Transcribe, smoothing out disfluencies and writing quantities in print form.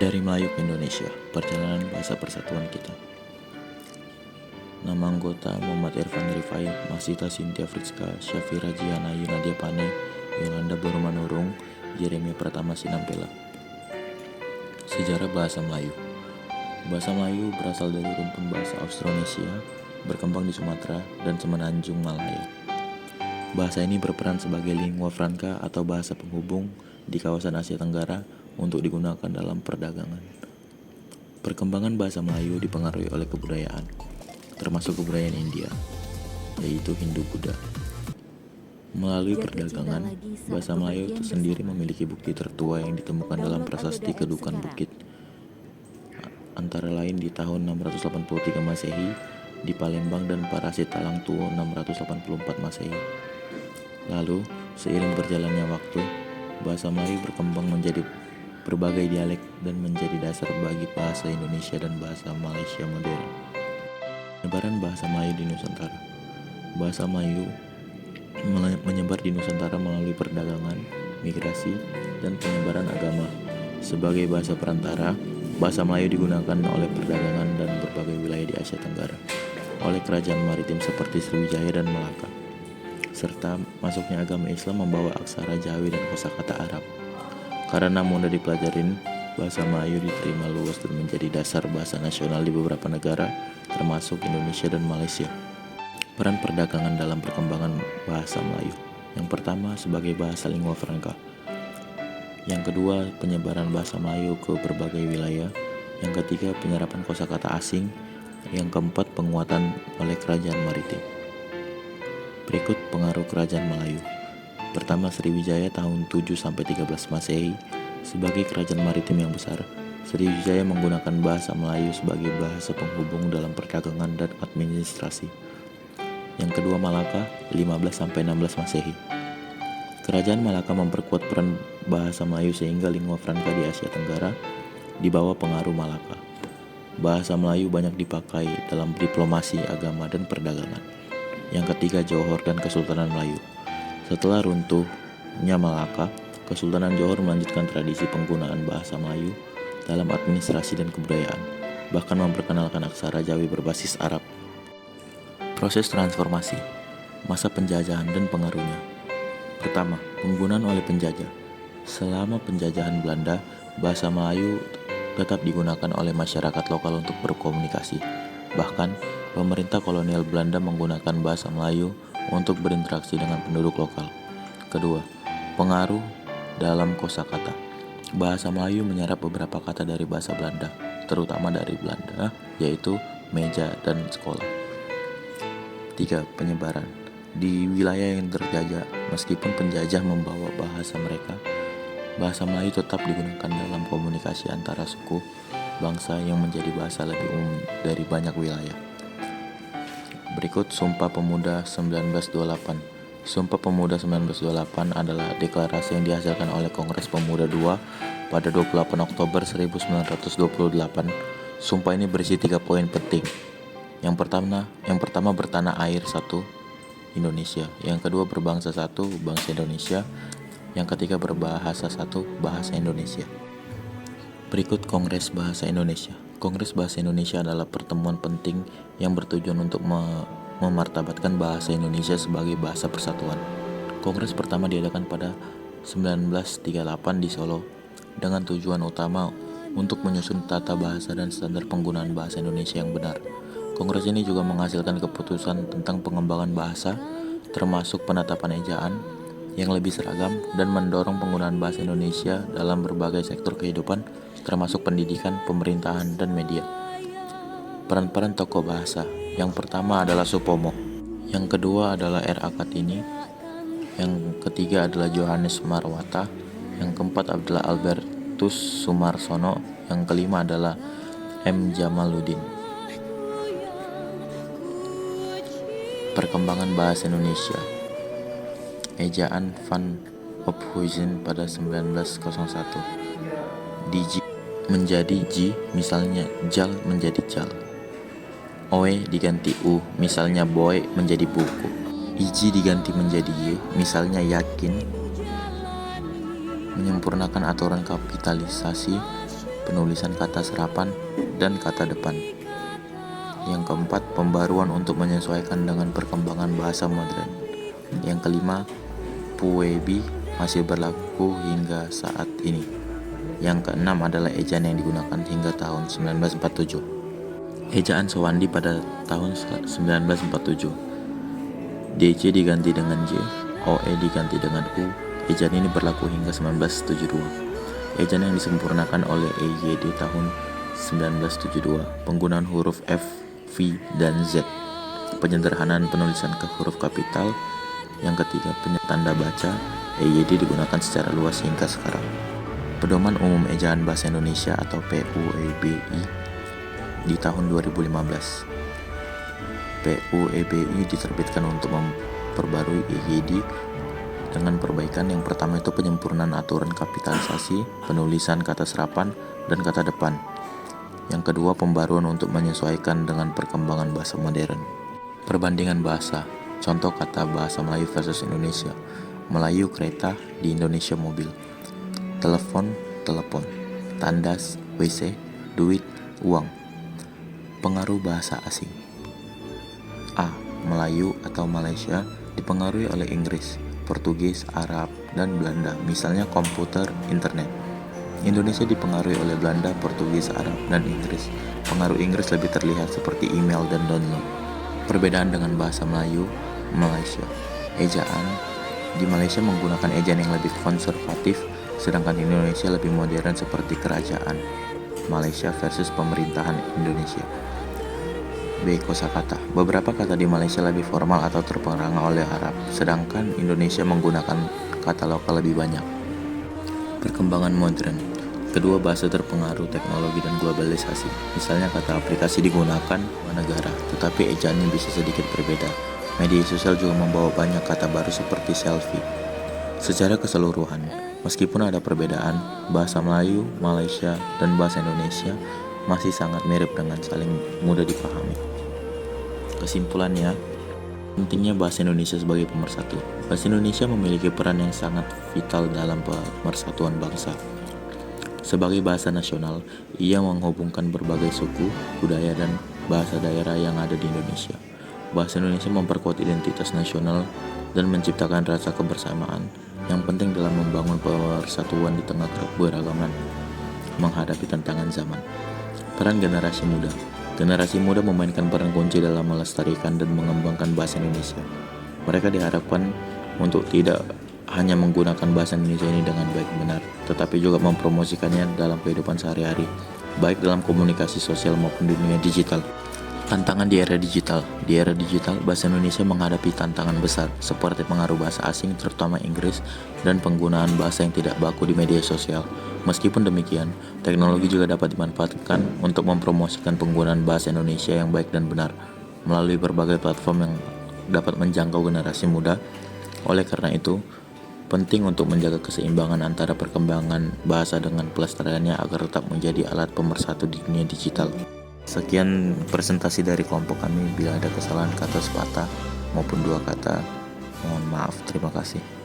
Dari Melayu ke Indonesia, perjalanan bahasa persatuan kita. Nama anggota Muhammad Irfan Rifai, Masita Cynthia Fritzka, Syafira Jiana Yunadia Pane, Yolanda Borumanurung, Jeremia Pratama Sinampela. Sejarah bahasa Melayu. Bahasa Melayu berasal dari rumpun bahasa Austronesia, berkembang di Sumatera dan Semenanjung Malaya. Bahasa ini berperan sebagai lingua franca atau bahasa penghubung di kawasan Asia Tenggara untuk digunakan dalam perdagangan. Perkembangan bahasa Melayu dipengaruhi oleh kebudayaan, termasuk kebudayaan India, yaitu Hindu-Buddha. Melalui perdagangan, bahasa Melayu sendiri memiliki bukti tertua yang ditemukan dalam prasasti Kedukan Bukit, antara lain di tahun 683 Masehi di Palembang dan Parasit Talang Tuo 684 Masehi. Lalu, seiring berjalannya waktu, bahasa Melayu berkembang menjadi berbagai dialek dan menjadi dasar bagi bahasa Indonesia dan bahasa Malaysia modern. Penyebaran bahasa Melayu di Nusantara. Bahasa Melayu menyebar di Nusantara melalui perdagangan, migrasi, dan penyebaran agama. Sebagai bahasa perantara, bahasa Melayu digunakan oleh perdagangan dan berbagai wilayah di Asia Tenggara, oleh kerajaan maritim seperti Sriwijaya dan Melaka, serta masuknya agama Islam membawa aksara Jawi dan kosakata Arab. Karena mudah dipelajarin, bahasa Melayu diterima luas dan menjadi dasar bahasa nasional di beberapa negara, termasuk Indonesia dan Malaysia. Peran perdagangan dalam perkembangan bahasa Melayu. Yang pertama, sebagai bahasa lingua franca. Yang kedua, penyebaran bahasa Melayu ke berbagai wilayah. Yang ketiga, penyerapan kosakata asing. Yang keempat, penguatan oleh kerajaan maritim. Berikut pengaruh kerajaan Melayu. Pertama, Sriwijaya tahun 7-13 Masehi. Sebagai kerajaan maritim yang besar, Sriwijaya menggunakan bahasa Melayu sebagai bahasa penghubung dalam perdagangan dan administrasi. Yang kedua, Malaka 15-16 Masehi. Kerajaan Malaka memperkuat peran bahasa Melayu sehingga lingua franca di Asia Tenggara di bawah pengaruh Malaka. Bahasa Melayu banyak dipakai dalam diplomasi, agama, dan perdagangan. Yang ketiga, Johor dan Kesultanan Melayu. Setelah runtuhnya Malaka, Kesultanan Johor melanjutkan tradisi penggunaan bahasa Melayu dalam administrasi dan kebudayaan, bahkan memperkenalkan aksara Jawi berbasis Arab. Proses transformasi, masa penjajahan dan pengaruhnya. Pertama, penggunaan oleh penjajah. Selama penjajahan Belanda, bahasa Melayu tetap digunakan oleh masyarakat lokal untuk berkomunikasi. Bahkan, pemerintah kolonial Belanda menggunakan bahasa Melayu untuk berinteraksi dengan penduduk lokal. Kedua, pengaruh dalam kosakata. Bahasa Melayu menyerap beberapa kata dari bahasa Belanda, terutama dari Belanda, yaitu meja dan sekolah. Tiga, penyebaran. Di wilayah yang terjajah, meskipun penjajah membawa bahasa mereka, bahasa Melayu tetap digunakan dalam komunikasi antara suku, bangsa yang menjadi bahasa lebih umum dari banyak wilayah. Berikut Sumpah Pemuda 1928. Sumpah Pemuda 1928 adalah deklarasi yang dihasilkan oleh Kongres Pemuda II pada 28 Oktober 1928. Sumpah ini berisi 3 poin penting. Yang pertama bertanah air satu, Indonesia. Yang kedua berbangsa satu, bangsa Indonesia. Yang ketiga berbahasa satu, bahasa Indonesia. Berikut Kongres Bahasa Indonesia. Kongres Bahasa Indonesia adalah pertemuan penting yang bertujuan untuk memartabatkan bahasa Indonesia sebagai bahasa persatuan. Kongres pertama diadakan pada 1938 di Solo dengan tujuan utama untuk menyusun tata bahasa dan standar penggunaan bahasa Indonesia yang benar. Kongres ini juga menghasilkan keputusan tentang pengembangan bahasa, termasuk penetapan ejaan yang lebih seragam dan mendorong penggunaan bahasa Indonesia dalam berbagai sektor kehidupan, termasuk pendidikan, pemerintahan, dan media. Peran-peran tokoh bahasa. Yang pertama adalah Supomo. Yang kedua adalah R.A. Kartini. Yang ketiga adalah Johannes Marwata. Yang keempat adalah Albertus Sumarsono. Yang kelima adalah M. Jamaluddin. Perkembangan bahasa Indonesia. Ejaan Van Ophuizen pada 1901. Diji menjadi ji, misalnya jal menjadi jal. Oe diganti u, misalnya boy menjadi buku. Iji diganti menjadi y, misalnya yakin. Menyempurnakan aturan kapitalisasi penulisan kata serapan dan kata depan. Yang keempat, pembaruan untuk menyesuaikan dengan perkembangan bahasa modern. Yang kelima, Puebi masih berlaku hingga saat ini. Yang keenam adalah ejaan yang digunakan hingga tahun 1947. Ejaan Sewandi pada tahun 1947. DJ diganti dengan J, OE diganti dengan U. Ejaan ini berlaku hingga 1972. Ejaan yang disempurnakan oleh EYD tahun 1972. Penggunaan huruf F, V, dan Z. Penyederhanaan penulisan ke huruf kapital. Yang ketiga, tanda baca. EYD digunakan secara luas hingga sekarang. Pedoman Umum Ejaan Bahasa Indonesia atau PUEBI di tahun 2015. PUEBI diterbitkan untuk memperbarui EYD dengan perbaikan. Yang pertama itu penyempurnaan aturan kapitalisasi, penulisan kata serapan, dan kata depan. Yang kedua, pembaruan untuk menyesuaikan dengan perkembangan bahasa modern. Perbandingan bahasa. Contoh kata bahasa Melayu versus Indonesia. Melayu kereta, di Indonesia mobil. Telepon, telepon. Tandas, WC. Duit, uang. Pengaruh bahasa asing. A. Melayu atau Malaysia dipengaruhi oleh Inggris, Portugis, Arab, dan Belanda, misalnya komputer, internet. Indonesia dipengaruhi oleh Belanda, Portugis, Arab, dan Inggris. Pengaruh Inggris lebih terlihat seperti email dan download. Perbedaan dengan bahasa Melayu, Malaysia. Ejaan. Di Malaysia menggunakan ejaan yang lebih konservatif, sedangkan Indonesia lebih modern seperti kerajaan Malaysia versus pemerintahan Indonesia. B. Kosakata. Beberapa kata di Malaysia lebih formal atau terpengaruh oleh Arab, sedangkan Indonesia menggunakan kata lokal lebih banyak. Perkembangan modern. Kedua bahasa terpengaruh teknologi dan globalisasi. Misalnya kata aplikasi digunakan dua negara, tetapi ejaannya bisa sedikit berbeda. Media sosial juga membawa banyak kata baru seperti selfie. Secara keseluruhan, meskipun ada perbedaan, bahasa Melayu, Malaysia, dan bahasa Indonesia masih sangat mirip dengan saling mudah dipahami. Kesimpulannya, pentingnya bahasa Indonesia sebagai pemersatu. Bahasa Indonesia memiliki peran yang sangat vital dalam pemersatuan bangsa. Sebagai bahasa nasional, ia menghubungkan berbagai suku, budaya, dan bahasa daerah yang ada di Indonesia. Bahasa Indonesia memperkuat identitas nasional dan menciptakan rasa kebersamaan yang penting dalam membangun persatuan di tengah keberagaman menghadapi tantangan zaman. Peran generasi muda. Generasi muda memainkan peran kunci dalam melestarikan dan mengembangkan bahasa Indonesia. Mereka diharapkan untuk tidak hanya menggunakan bahasa Indonesia ini dengan baik benar, tetapi juga mempromosikannya dalam kehidupan sehari-hari, baik dalam komunikasi sosial maupun di dunia digital. Tantangan di era digital. Di era digital, bahasa Indonesia menghadapi tantangan besar seperti pengaruh bahasa asing terutama Inggris dan penggunaan bahasa yang tidak baku di media sosial. Meskipun demikian, teknologi juga dapat dimanfaatkan untuk mempromosikan penggunaan bahasa Indonesia yang baik dan benar melalui berbagai platform yang dapat menjangkau generasi muda. Oleh karena itu, penting untuk menjaga keseimbangan antara perkembangan bahasa dengan pelestariannya agar tetap menjadi alat pemersatu di dunia digital. Sekian presentasi dari kelompok kami. Bila ada kesalahan kata sepatah maupun dua kata, mohon maaf. Terima kasih.